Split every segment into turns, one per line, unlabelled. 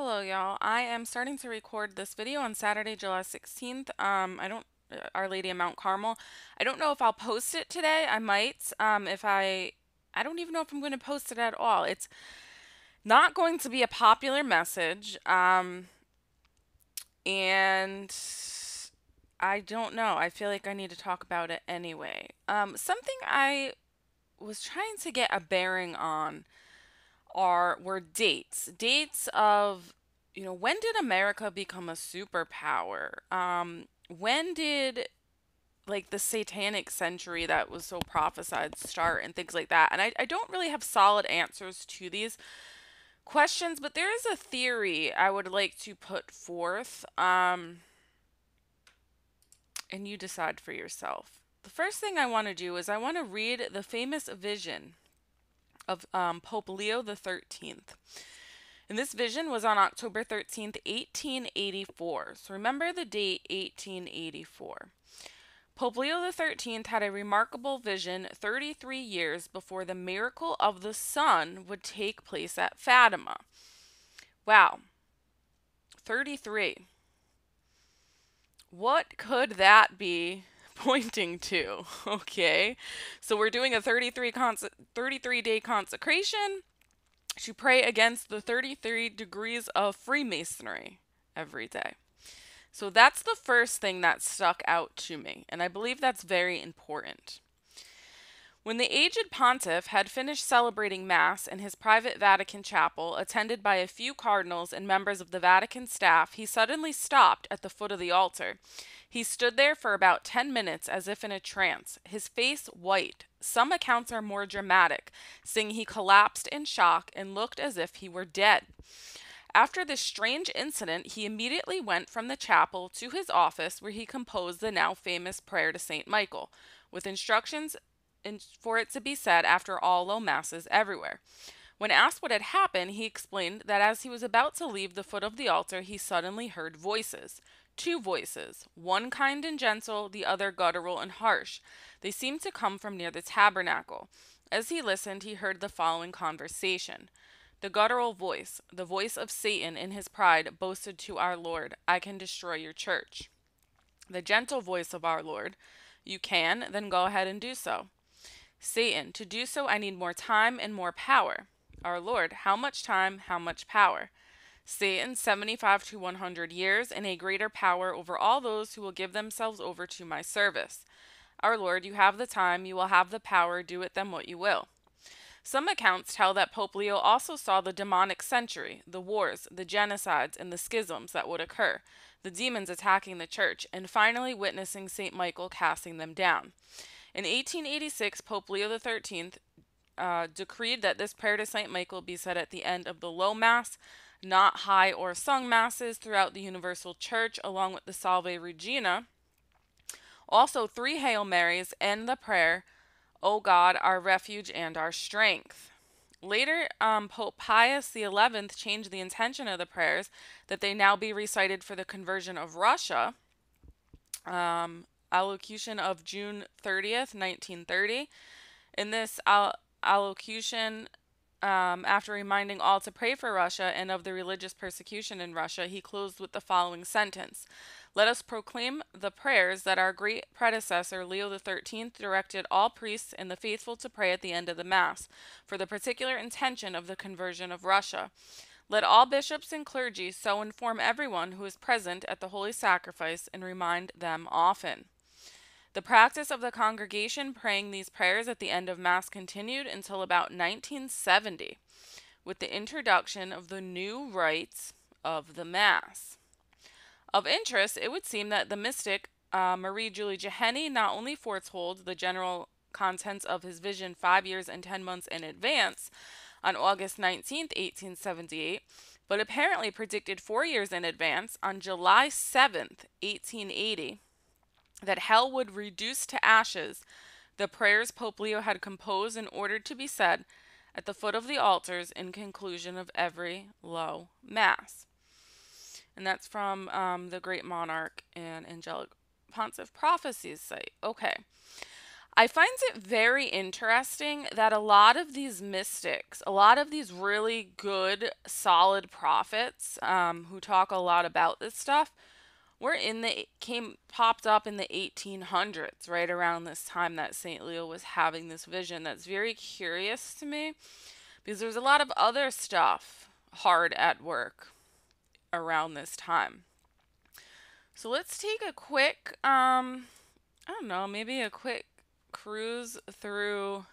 Hello, y'all. I am starting to record this video on Saturday, July 16th. Our Lady of Mount Carmel. I don't know if I'll post it today. I might. I don't even know if I'm going to post it at all. It's not going to be a popular message. And I don't know. I feel like I need to talk about it anyway. Something I was trying to get a bearing on were dates of, when did America become a superpower? When did like the satanic century that was so prophesied start and things like that? And I don't really have solid answers to these questions, but there is a theory I would like to put forth, and you decide for yourself. The first thing I want to do is I want to read the famous vision of Pope Leo the 13th. And this vision was on October 13th, 1884. So remember the date 1884. Pope Leo the 13th had a remarkable vision 33 years before the miracle of the sun would take place at Fatima. Wow, 33. What could that be pointing to? Okay, so we're doing a 33-day consecration to pray against the 33 degrees of Freemasonry every day. So that's the first thing that stuck out to me, and I believe that's very important. When the aged pontiff had finished celebrating Mass in his private Vatican chapel, attended by a few cardinals and members of the Vatican staff, he suddenly stopped at the foot of the altar. He stood there for about 10 minutes as if in a trance, his face white. Some accounts are more dramatic, saying he collapsed in shock and looked as if he were dead. After this strange incident, he immediately went from the chapel to his office where he composed the now famous prayer to St. Michael, with instructions for it to be said after all low masses everywhere. When asked what had happened, he explained that as he was about to leave the foot of the altar, he suddenly heard voices. Two voices, one kind and gentle, the other guttural and harsh. They seemed to come from near the tabernacle. As he listened, he heard the following conversation. The guttural voice, the voice of Satan in his pride, boasted to our Lord, "I can destroy your church." The gentle voice of our Lord, "You can, then go ahead and do so." Satan, "To do so I need more time and more power." Our Lord, "How much time, how much power?" Satan, 75 to 100 years, and a greater power over all those who will give themselves over to my service. Our Lord, "You have the time, you will have the power, do it then what you will." Some accounts tell that Pope Leo also saw the demonic century, the wars, the genocides, and the schisms that would occur, the demons attacking the church, and finally witnessing St. Michael casting them down. In 1886, Pope Leo XIII decreed that this prayer to St. Michael be said at the end of the low Mass, not high or sung Masses throughout the Universal Church, along with the Salve Regina. Also, 3 Hail Marys and the prayer, "O God, our refuge and our strength." Later, Pope Pius XI changed the intention of the prayers that they now be recited for the conversion of Russia. Allocution of June 30th, 1930. In this allocution, after reminding all to pray for Russia and of the religious persecution in Russia, he closed with the following sentence: "Let us proclaim the prayers that our great predecessor Leo XIII directed all priests and the faithful to pray at the end of the Mass, for the particular intention of the conversion of Russia. Let all bishops and clergy so inform everyone who is present at the holy sacrifice and remind them often." The practice of the congregation praying these prayers at the end of Mass continued until about 1970, with the introduction of the new rites of the Mass. Of interest, it would seem that the mystic Marie-Julie Jahenny not only foretold the general contents of his vision 5 years and 10 months in advance on August 19th, 1878, but apparently predicted 4 years in advance on July 7th, 1880, that hell would reduce to ashes the prayers Pope Leo had composed and ordered to be said at the foot of the altars in conclusion of every low Mass. And that's from the Great Monarch and Angelic Pontiff Prophecies site. Okay. I find it very interesting that a lot of these mystics, a lot of these really good, solid prophets who talk a lot about this stuff, were in the popped up in the 1800s, right around this time that St. Leo was having this vision. That's very curious to me because there's a lot of other stuff hard at work around this time. So let's take a quick, I don't know, maybe a quick cruise through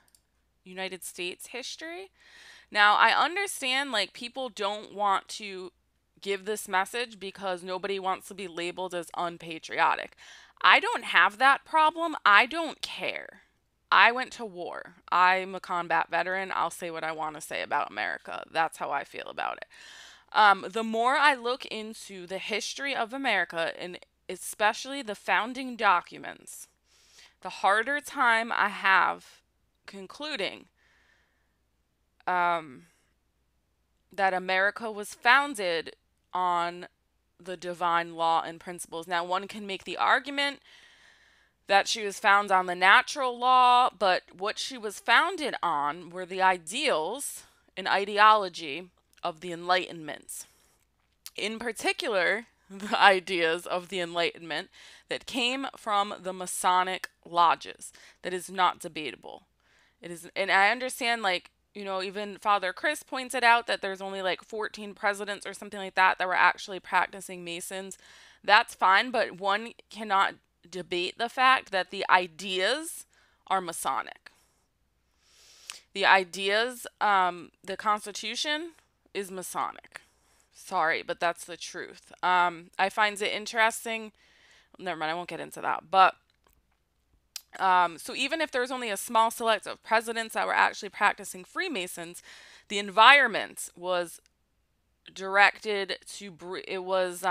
United States history. Now, I understand like people don't want to give this message because nobody wants to be labeled as unpatriotic. I don't have that problem. I don't care. I went to war. I'm a combat veteran. I'll say what I want to say about America. That's how I feel about it. The more I look into the history of America, and especially the founding documents, the harder time I have concluding that America was founded on the divine law and principles. Now, one can make the argument that she was founded on the natural law, but what she was founded on were the ideals and ideology of the Enlightenment. In particular, the ideas of the Enlightenment that came from the Masonic lodges. That is not debatable. It is, and I understand, like, you know, even Father Chris pointed out that there's only like 14 presidents or something like that that were actually practicing Masons. That's fine, but one cannot debate the fact that the ideas are Masonic. The ideas, the Constitution is Masonic. Sorry, but that's the truth. I find it interesting. Never mind, I won't get into that. But so even if there's only a small select of presidents that were actually practicing Freemasons, the environment was directed to it was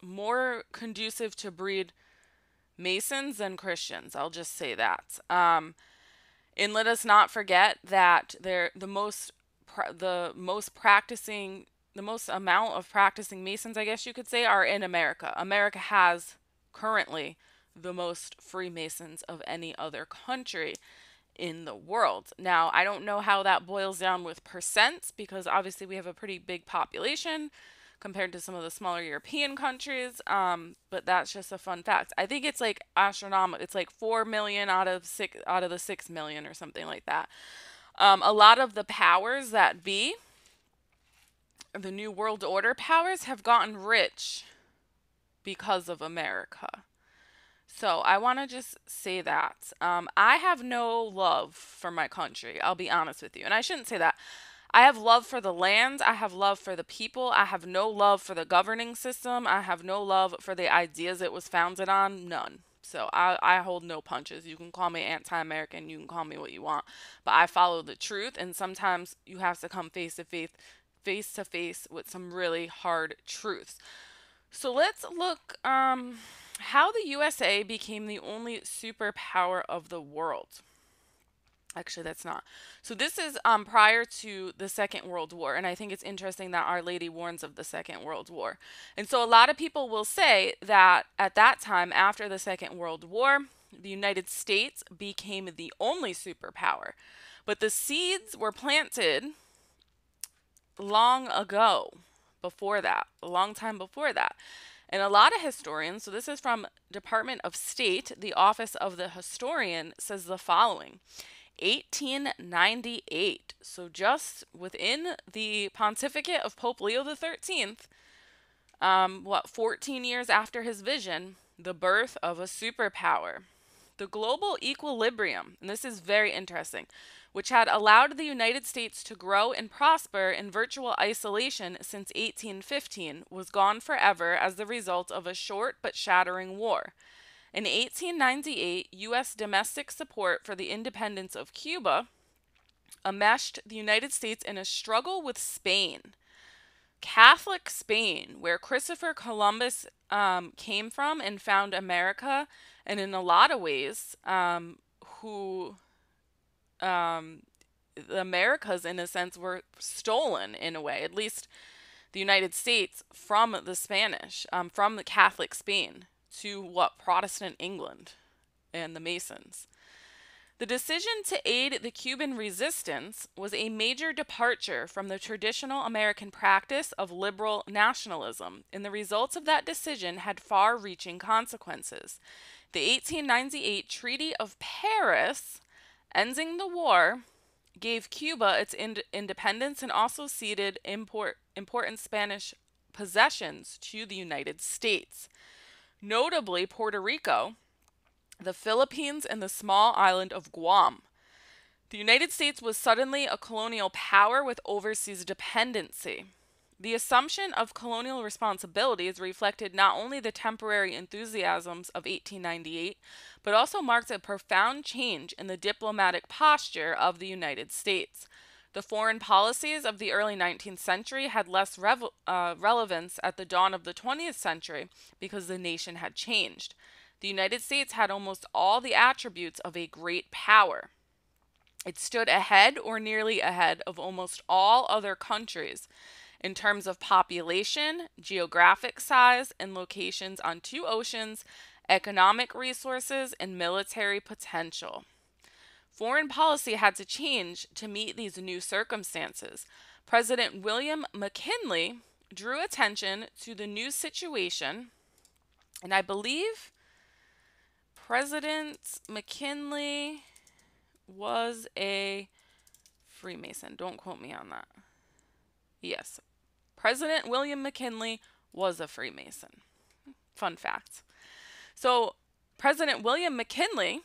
more conducive to breed Masons than Christians. I'll just say that. And let us not forget that the most amount of practicing Masons, I guess you could say, are in America. America has currently the most Freemasons of any other country in the world. Now, I don't know how that boils down with percents because obviously we have a pretty big population compared to some of the smaller European countries, but that's just a fun fact. I think it's like astronomical. It's like 4 million out of the 6 million or something like that. A lot of the powers that be, the New World Order powers, have gotten rich because of America. So I want to just say that. I have no love for my country. I'll be honest with you. And I shouldn't say that. I have love for the land. I have love for the people. I have no love for the governing system. I have no love for the ideas it was founded on. None. So I hold no punches. You can call me anti-American. You can call me what you want. But I follow the truth. And sometimes you have to come face to face with some really hard truths. So let's look how the USA became the only superpower of the world. Actually, that's not. So this is prior to the Second World War, and I think it's interesting that Our Lady warns of the Second World War. And so a lot of people will say that at that time, after the Second World War, the United States became the only superpower. But the seeds were planted long ago, before that, a long time before that. And a lot of historians, so this is from Department of State, the Office of the Historian, says the following. 1898, so just within the pontificate of Pope Leo XIII, 14 years after his vision, the birth of a superpower. The global equilibrium, and this is very interesting, which had allowed the United States to grow and prosper in virtual isolation since 1815, was gone forever as the result of a short but shattering war. In 1898, U.S. domestic support for the independence of Cuba enmeshed the United States in a struggle with Spain. Catholic Spain, where Christopher Columbus came from and found America, and in a lot of ways, the Americas, in a sense, were stolen in a way, at least the United States, from the Spanish, from the Catholic Spain to Protestant England. and the Masons. The decision to aid the Cuban resistance was a major departure from the traditional American practice of liberal nationalism, and the results of that decision had far-reaching consequences. The 1898 Treaty of Paris, ending the war, gave Cuba its independence and also ceded important Spanish possessions to the United States, notably Puerto Rico, the Philippines, and the small island of Guam. The United States was suddenly a colonial power with overseas dependency. The assumption of colonial responsibilities reflected not only the temporary enthusiasms of 1898, but also marked a profound change in the diplomatic posture of the United States. The foreign policies of the early 19th century had less relevance at the dawn of the 20th century because the nation had changed. The United States had almost all the attributes of a great power. It stood ahead or nearly ahead of almost all other countries in terms of population, geographic size, and locations on two oceans, economic resources, and military potential. Foreign policy had to change to meet these new circumstances. President William McKinley drew attention to the new situation, and I believe President McKinley was a Freemason. Don't quote me on that. Yes, President William McKinley was a Freemason. Fun fact. So, President William McKinley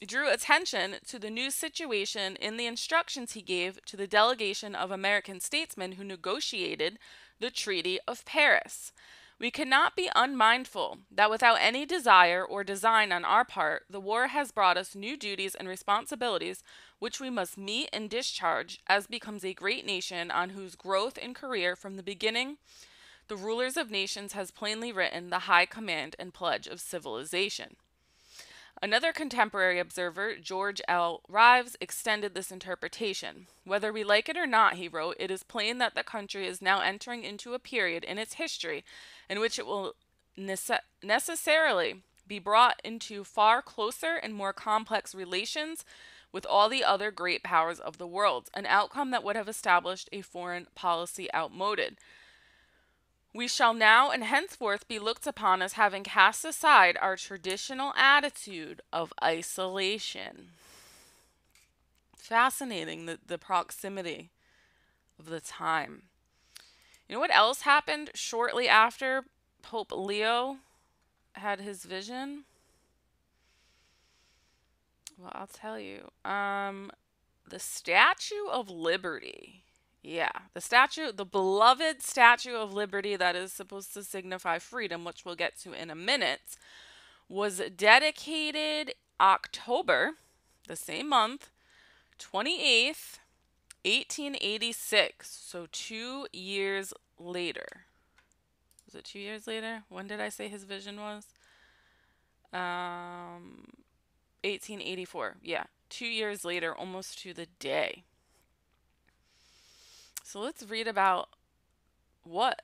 drew attention to the new situation in the instructions he gave to the delegation of American statesmen who negotiated the Treaty of Paris. We cannot be unmindful that without any desire or design on our part, the war has brought us new duties and responsibilities which we must meet and discharge as becomes a great nation on whose growth and career from the beginning the rulers of nations has plainly written the high command and pledge of civilization. Another contemporary observer, George L. Rives, extended this interpretation. Whether we like it or not, he wrote, it is plain that the country is now entering into a period in its history in which it will necessarily be brought into far closer and more complex relations with all the other great powers of the world, an outcome that would have established a foreign policy outmoded. We shall now and henceforth be looked upon as having cast aside our traditional attitude of isolation. Fascinating, the proximity of the time. You know what else happened shortly after Pope Leo had his vision? Well, I'll tell you. The Statue of Liberty. Yeah, the beloved Statue of Liberty that is supposed to signify freedom, which we'll get to in a minute, was dedicated October, the same month, 28th, 1886. So 2 years later. Was it 2 years later? When did I say his vision was? 1884. Yeah, 2 years later, almost to the day. So let's read about what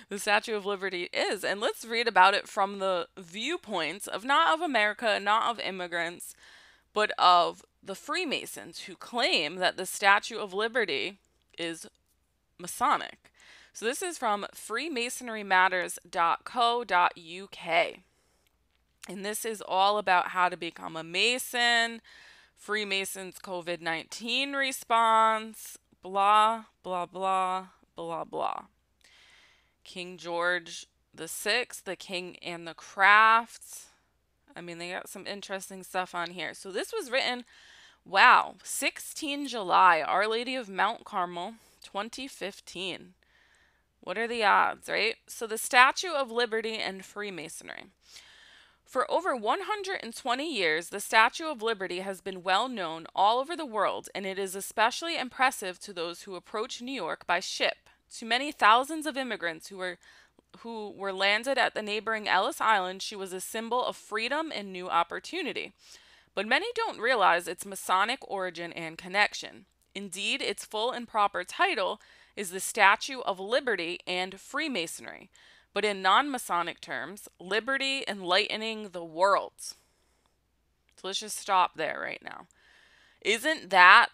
the Statue of Liberty is, and let's read about it from the viewpoints of not of America, not of immigrants, but of the Freemasons who claim that the Statue of Liberty is Masonic. So this is from freemasonrymatters.co.uk. And this is all about how to become a Mason, Freemasons' COVID-19 response, blah, blah, blah, blah, blah. King George VI, the King and the Crafts. I mean, they got some interesting stuff on here. So this was written, wow, 16 July, Our Lady of Mount Carmel, 2015. What are the odds, right? So the Statue of Liberty and Freemasonry. For over 120 years, the Statue of Liberty has been well known all over the world, and it is especially impressive to those who approach New York by ship. To many thousands of immigrants who were landed at the neighboring Ellis Island, she was a symbol of freedom and new opportunity. But many don't realize its Masonic origin and connection. Indeed, its full and proper title is the Statue of Liberty and Freemasonry, but in non-Masonic terms, Liberty Enlightening the World. Let's just stop there right now. Isn't that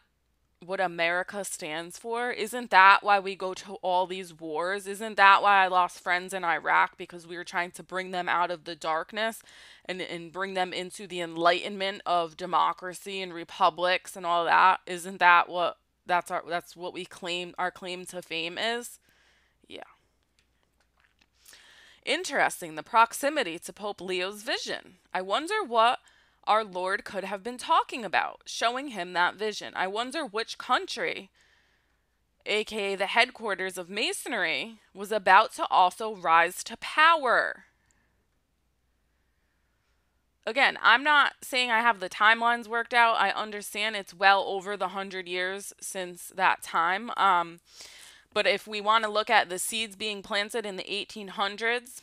what America stands for? Isn't that why we go to all these wars? Isn't that why I lost friends in Iraq? Because we were trying to bring them out of the darkness and bring them into the enlightenment of democracy and republics and all that. Isn't that what that's what we claim our claim to fame is? Yeah. Interesting, the proximity to Pope Leo's vision. I wonder what our Lord could have been talking about, showing him that vision. I wonder which country, aka the headquarters of Masonry, was about to also rise to power. Again, I'm not saying I have the timelines worked out. I understand it's well over the 100 years since that time. But if we want to look at the seeds being planted in the 1800s,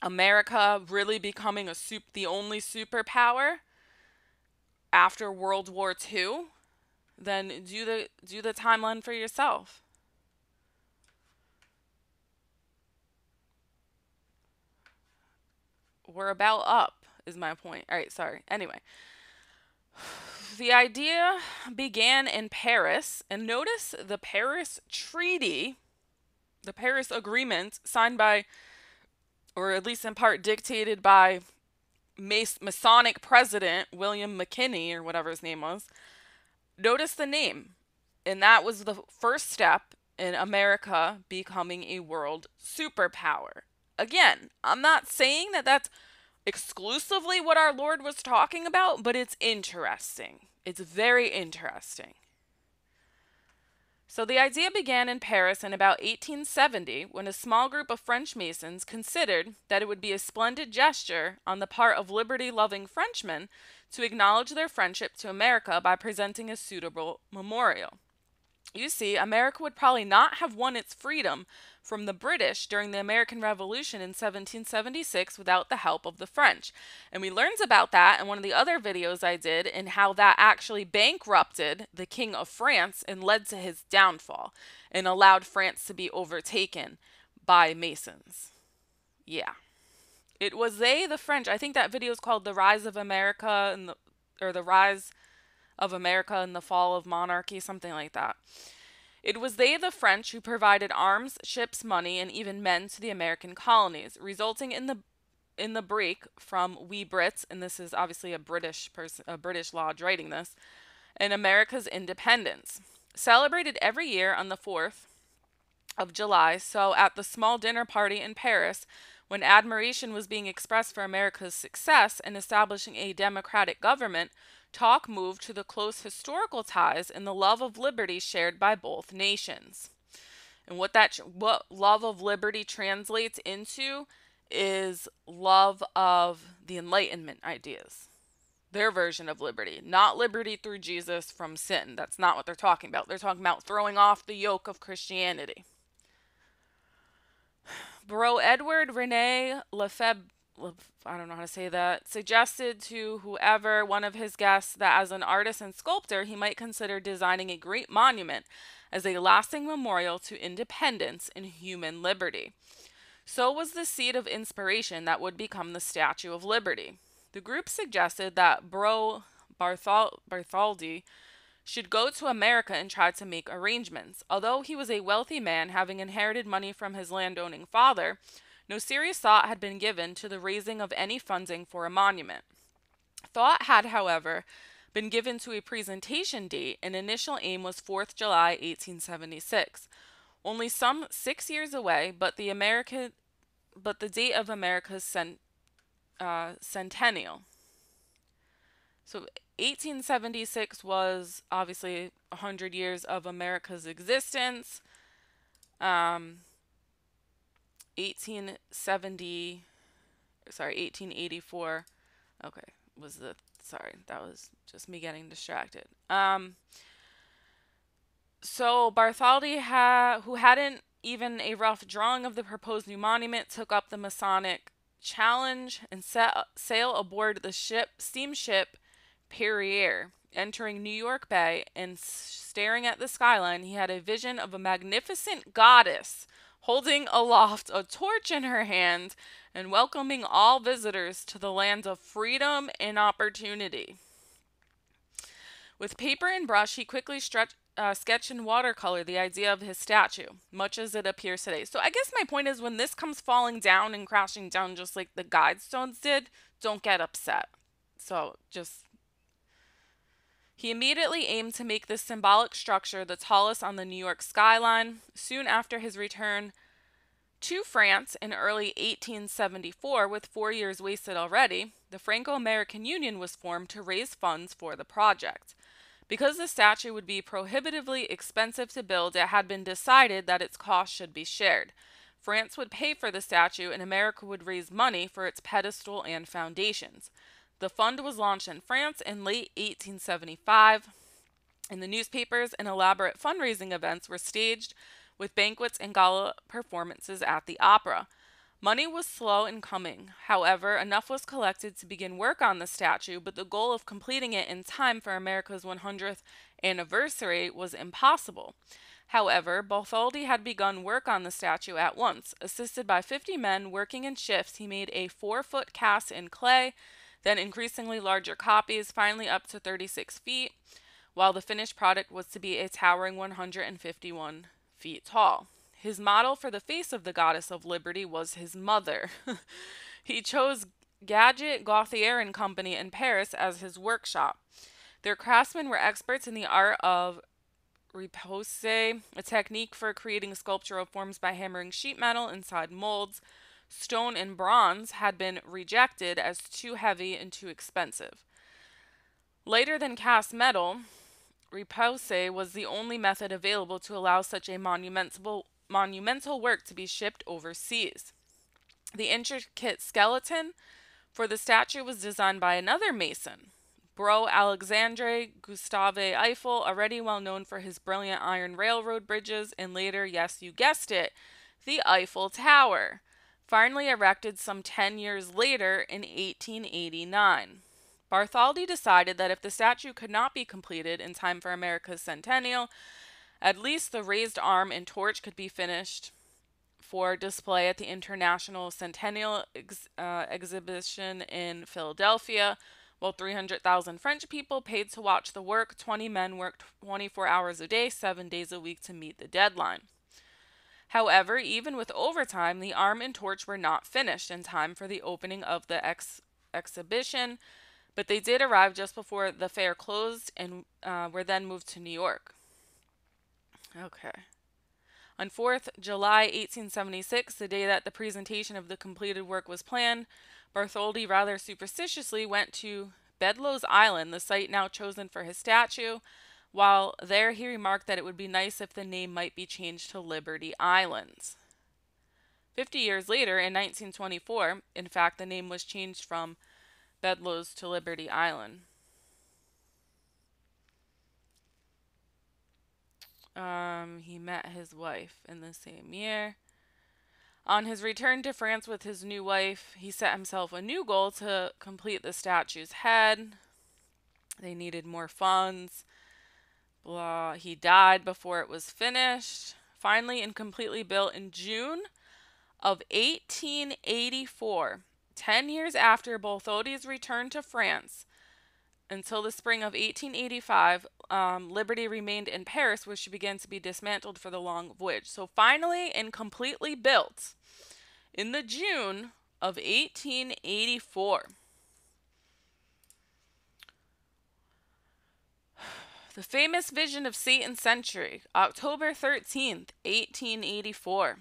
America really becoming the only superpower after World War II, then do the timeline for yourself. We're about up, is my point. All right, sorry. Anyway, the idea began in Paris, and notice the Paris Treaty, the Paris Agreement, signed by, or at least in part dictated by, Masonic president William McKinney, or whatever his name was. Notice the name. And that was the first step in America becoming a world superpower. Again, I'm not saying that that's exclusively what our Lord was talking about, but it's interesting. It's very interesting. So the idea began in Paris in about 1870 when a small group of French Masons considered that it would be a splendid gesture on the part of liberty-loving Frenchmen to acknowledge their friendship to America by presenting a suitable memorial. You see, America would probably not have won its freedom from the British during the American Revolution in 1776 without the help of the French. And we learned about that in one of the other videos I did, and how that actually bankrupted the King of France and led to his downfall and allowed France to be overtaken by Masons. Yeah. It was they, the French. I think that video is called The Rise of America or The Rise of America and the Fall of Monarchy, something like that. It was they, the French, who provided arms, ships, money, and even men to the American colonies, resulting in the break from we Brits, and this is obviously a British lodge writing this, and America's independence. Celebrated every year on the 4th of July, so at the small dinner party in Paris, when admiration was being expressed for America's success in establishing a democratic government, talk moved to the close historical ties and the love of liberty shared by both nations. And what love of liberty translates into is love of the Enlightenment ideas. Their version of liberty, not liberty through Jesus from sin. That's not what they're talking about. They're talking about throwing off the yoke of Christianity. Bro Edward Rene Lefebvre, I don't know how to say that, suggested to whoever, one of his guests, that as an artist and sculptor, he might consider designing a great monument as a lasting memorial to independence and human liberty. So was the seed of inspiration that would become the Statue of Liberty. The group suggested that Bro Bartholdi should go to America and try to make arrangements. Although he was a wealthy man, having inherited money from his landowning father, no serious thought had been given to the raising of any funding for a monument. Thought had, however, been given to a presentation date. An initial aim was 4th July 1876, only some 6 years away, but the date of America's centennial. So 1876 was obviously 100 years of America's existence. 1884. Okay, that was just me getting distracted. So Bartholdi, who hadn't even a rough drawing of the proposed new monument, took up the Masonic challenge and set sail aboard the steamship Perrier. Entering New York Bay and staring at the skyline, he had a vision of a magnificent goddess holding aloft a torch in her hand and welcoming all visitors to the land of freedom and opportunity. With paper and brush, he quickly sketched in watercolor the idea of his statue, much as it appears today. So I guess my point is, when this comes falling down and crashing down just like the guidestones did, don't get upset. So just he immediately aimed to make this symbolic structure the tallest on the New York skyline. Soon after his return to France in early 1874, with 4 years wasted already, the Franco-American Union was formed to raise funds for the project. Because the statue would be prohibitively expensive to build, it had been decided that its cost should be shared. France would pay for the statue and America would raise money for its pedestal and foundations. The fund was launched in France in late 1875. In the newspapers, and elaborate fundraising events were staged with banquets and gala performances at the opera. Money was slow in coming. However, enough was collected to begin work on the statue, but the goal of completing it in time for America's 100th anniversary was impossible. However, Bartholdi had begun work on the statue at once. Assisted by 50 men working in shifts, he made a 4-foot cast in clay, then increasingly larger copies, finally up to 36 feet, while the finished product was to be a towering 151 feet tall. His model for the face of the goddess of liberty was his mother. He chose Gadget Gauthier and Company in Paris as his workshop. Their craftsmen were experts in the art of repousse, a technique for creating sculptural forms by hammering sheet metal inside molds. Stone and bronze had been rejected as too heavy and too expensive. Later than cast metal, repousse was the only method available to allow such a monumental work to be shipped overseas. The intricate skeleton for the statue was designed by another mason, Bro Alexandre Gustave Eiffel, already well known for his brilliant iron railroad bridges, and later, yes, you guessed it, the Eiffel Tower, finally erected some 10 years later in 1889. Bartholdi decided that if the statue could not be completed in time for America's centennial, at least the raised arm and torch could be finished for display at the International Centennial Exhibition in Philadelphia. While 300,000 French people paid to watch the work, 20 men worked 24 hours a day, 7 days a week to meet the deadline. However, even with overtime, the arm and torch were not finished in time for the opening of the exhibition, but they did arrive just before the fair closed and were then moved to New York. Okay. On 4th July 1876, the day that the presentation of the completed work was planned, Bartholdi rather superstitiously went to Bedloe's Island, the site now chosen for his statue. While there, he remarked that it would be nice if the name might be changed to Liberty Islands. 50 years later, in 1924, in fact, the name was changed from Bedloe's to Liberty Island. He met his wife in the same year. On his return to France with his new wife, he set himself a new goal to complete the statue's head. They needed more funds. Blah. He died before it was finished. Finally and completely built in June of 1884, 10 years after Bartholdi's return to France. Until the spring of 1885, Liberty remained in Paris, where she began to be dismantled for the long voyage. So finally and completely built in the June of 1884. The famous vision of Satan's century, October 13th, 1884.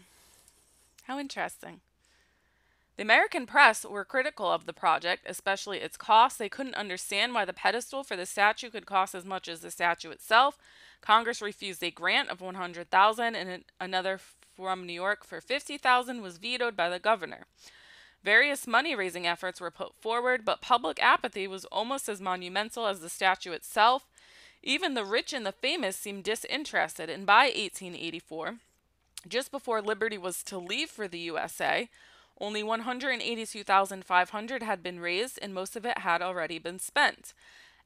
How interesting. The American press were critical of the project, especially its cost. They couldn't understand why the pedestal for the statue could cost as much as the statue itself. Congress refused a grant of $100,000, and another from New York for $50,000 was vetoed by the governor. Various money-raising efforts were put forward, but public apathy was almost as monumental as the statue itself. Even the rich and the famous seemed disinterested, and by 1884, just before Liberty was to leave for the USA, only $182,500 had been raised, and most of it had already been spent.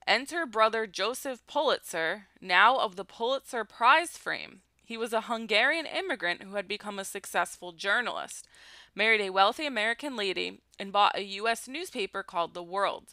Enter brother Joseph Pulitzer, now of the Pulitzer Prize fame. He was a Hungarian immigrant who had become a successful journalist, married a wealthy American lady, and bought a U.S. newspaper called The World.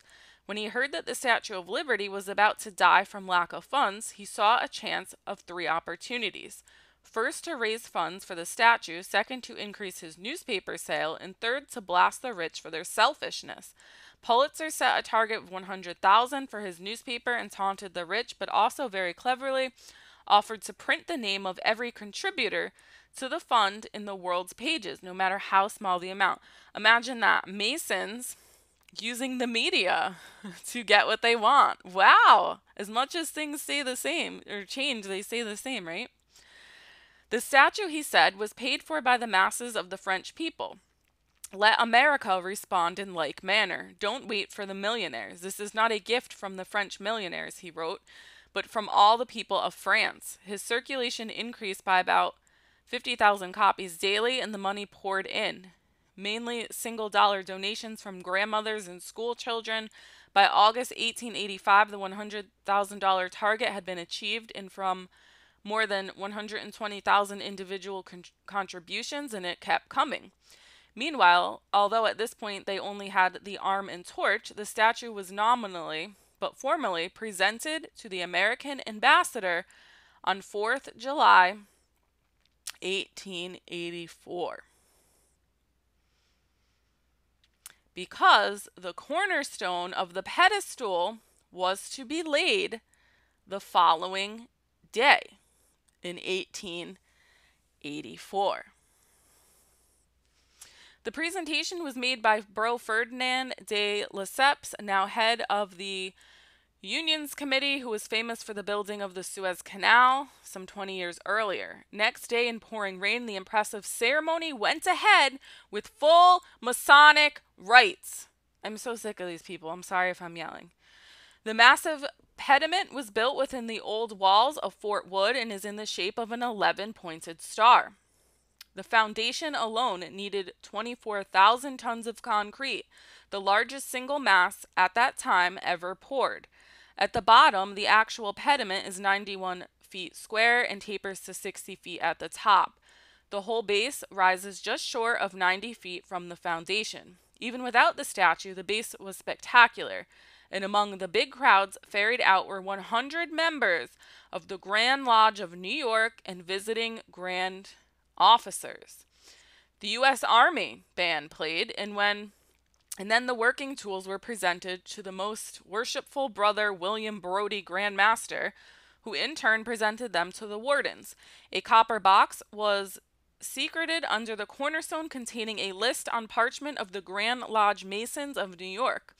When he heard that the Statue of Liberty was about to die from lack of funds, he saw a chance of three opportunities. First, to raise funds for the statue, second, to increase his newspaper sale, and third, to blast the rich for their selfishness. Pulitzer set a target of 100,000 for his newspaper and taunted the rich, but also very cleverly offered to print the name of every contributor to the fund in the World's pages, no matter how small the amount. Imagine that. Masons using the media to get what they want. Wow! As much as things stay the same, or change, they stay the same, right? The statue, he said, was paid for by the masses of the French people. Let America respond in like manner. Don't wait for the millionaires. This is not a gift from the French millionaires, he wrote, but from all the people of France. His circulation increased by about 50,000 copies daily, and the money poured in, mainly single-dollar donations from grandmothers and school children. By August 1885, the $100,000 target had been achieved, and from more than 120,000 individual contributions, and it kept coming. Meanwhile, although at this point they only had the arm and torch, the statue was nominally, but formally, presented to the American ambassador on 4th July, 1884. Because the cornerstone of the pedestal was to be laid the following day, in 1884. The presentation was made by Bro Ferdinand de Lesseps, now head of the Unions Committee, who was famous for the building of the Suez Canal some 20 years earlier. Next day, in pouring rain, the impressive ceremony went ahead with full Masonic rites. I'm so sick of these people. I'm sorry if I'm yelling. The massive pediment was built within the old walls of Fort Wood and is in the shape of an 11-pointed star. The foundation alone needed 24,000 tons of concrete, the largest single mass at that time ever poured. At the bottom, the actual pediment is 91 feet square and tapers to 60 feet at the top. The whole base rises just short of 90 feet from the foundation. Even without the statue, the base was spectacular, and among the big crowds ferried out were 100 members of the Grand Lodge of New York and visiting Grand officers. The U.S. Army band played, and then the working tools were presented to the most worshipful brother William Brodie Grand Master, who in turn presented them to the wardens. A copper box was secreted under the cornerstone containing a list on parchment of the Grand Lodge Masons of New York,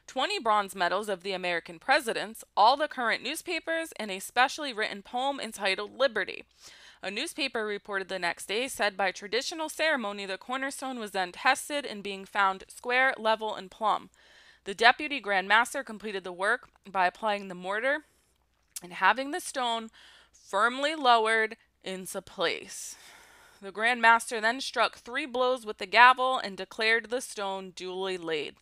20 bronze medals of the American presidents, all the current newspapers, and a specially written poem entitled Liberty. A newspaper reported the next day said by traditional ceremony the cornerstone was then tested and being found square, level, and plumb. The deputy Grand Master completed the work by applying the mortar and having the stone firmly lowered into place. The Grand Master then struck 3 blows with the gavel and declared the stone duly laid.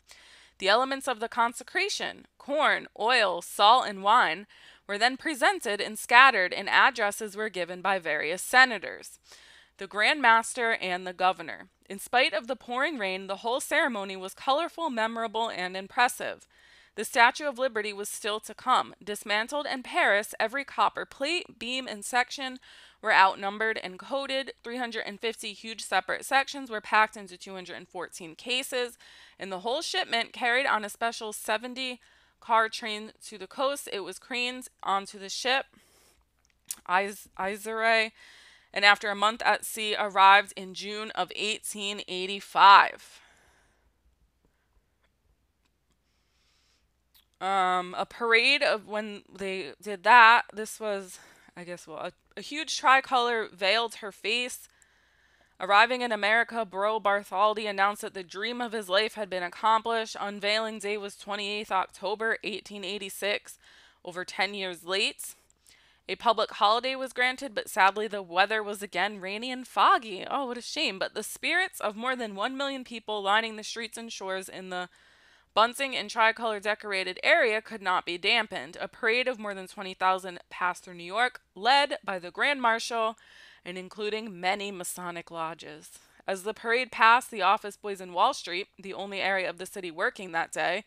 The elements of the consecration, corn, oil, salt, and wine, were then presented and scattered, and addresses were given by various senators, the Grand Master, and the governor. In spite of the pouring rain, the whole ceremony was colorful, memorable, and impressive. The Statue of Liberty was still to come. Dismantled in Paris, every copper plate, beam, and section were outnumbered and coated. 350 huge separate sections were packed into 214 cases, and the whole shipment carried on a special 70-car train to the coast. It was craned onto the ship, XIII, and after a month at sea, arrived in June of 1885. A parade of when they did that, this was, I guess, well, a huge tricolor veiled her face. Arriving in America, Bro Bartholdi announced that the dream of his life had been accomplished. Unveiling day was 28th October, 1886, over 10 years late. A public holiday was granted, but sadly the weather was again rainy and foggy. Oh, what a shame. But the spirits of more than 1 million people lining the streets and shores in the bunting and tricolor decorated area could not be dampened. A parade of more than 20,000 passed through New York, led by the Grand Marshal and including many Masonic lodges. As the parade passed the office boys in Wall Street, the only area of the city working that day,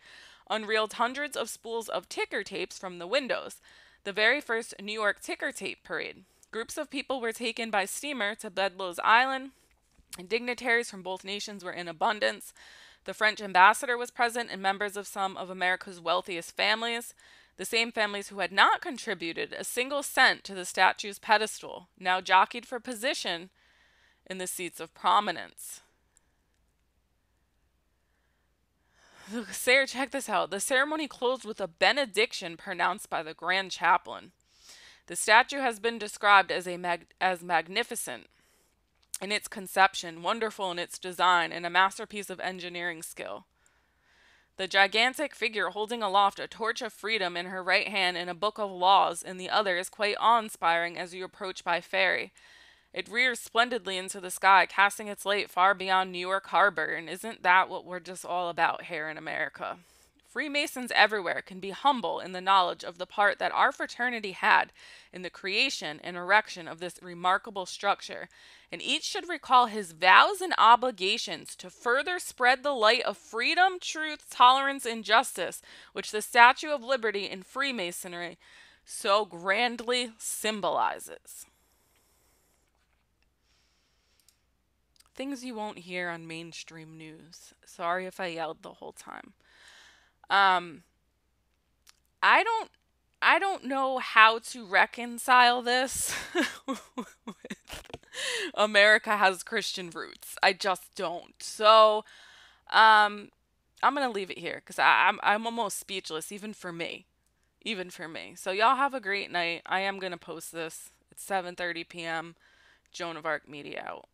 unreeled hundreds of spools of ticker tapes from the windows. The very first New York ticker tape parade. Groups of people were taken by steamer to Bedloe's Island, and dignitaries from both nations were in abundance. The French ambassador was present and members of some of America's wealthiest families, the same families who had not contributed a single cent to the statue's pedestal, now jockeyed for position in the seats of prominence. Sarah, check this out. The ceremony closed with a benediction pronounced by the Grand Chaplain. The statue has been described as magnificent in its conception, wonderful in its design, and a masterpiece of engineering skill. The gigantic figure holding aloft a torch of freedom in her right hand and a book of laws in the other is quite awe-inspiring as you approach by ferry. It rears splendidly into the sky, casting its light far beyond New York Harbor, and isn't that what we're just all about here in America? Freemasons everywhere can be humble in the knowledge of the part that our fraternity had in the creation and erection of this remarkable structure, and each should recall his vows and obligations to further spread the light of freedom, truth, tolerance, and justice, which the Statue of Liberty in Freemasonry so grandly symbolizes. Things you won't hear on mainstream news. Sorry if I yelled the whole time. I don't know how to reconcile this with America has Christian roots. I just don't. So, I'm gonna leave it here because I'm almost speechless, even for me. Even for me. So y'all have a great night. I am gonna post this. It's 7:30 p.m. Joan of Arc Media out.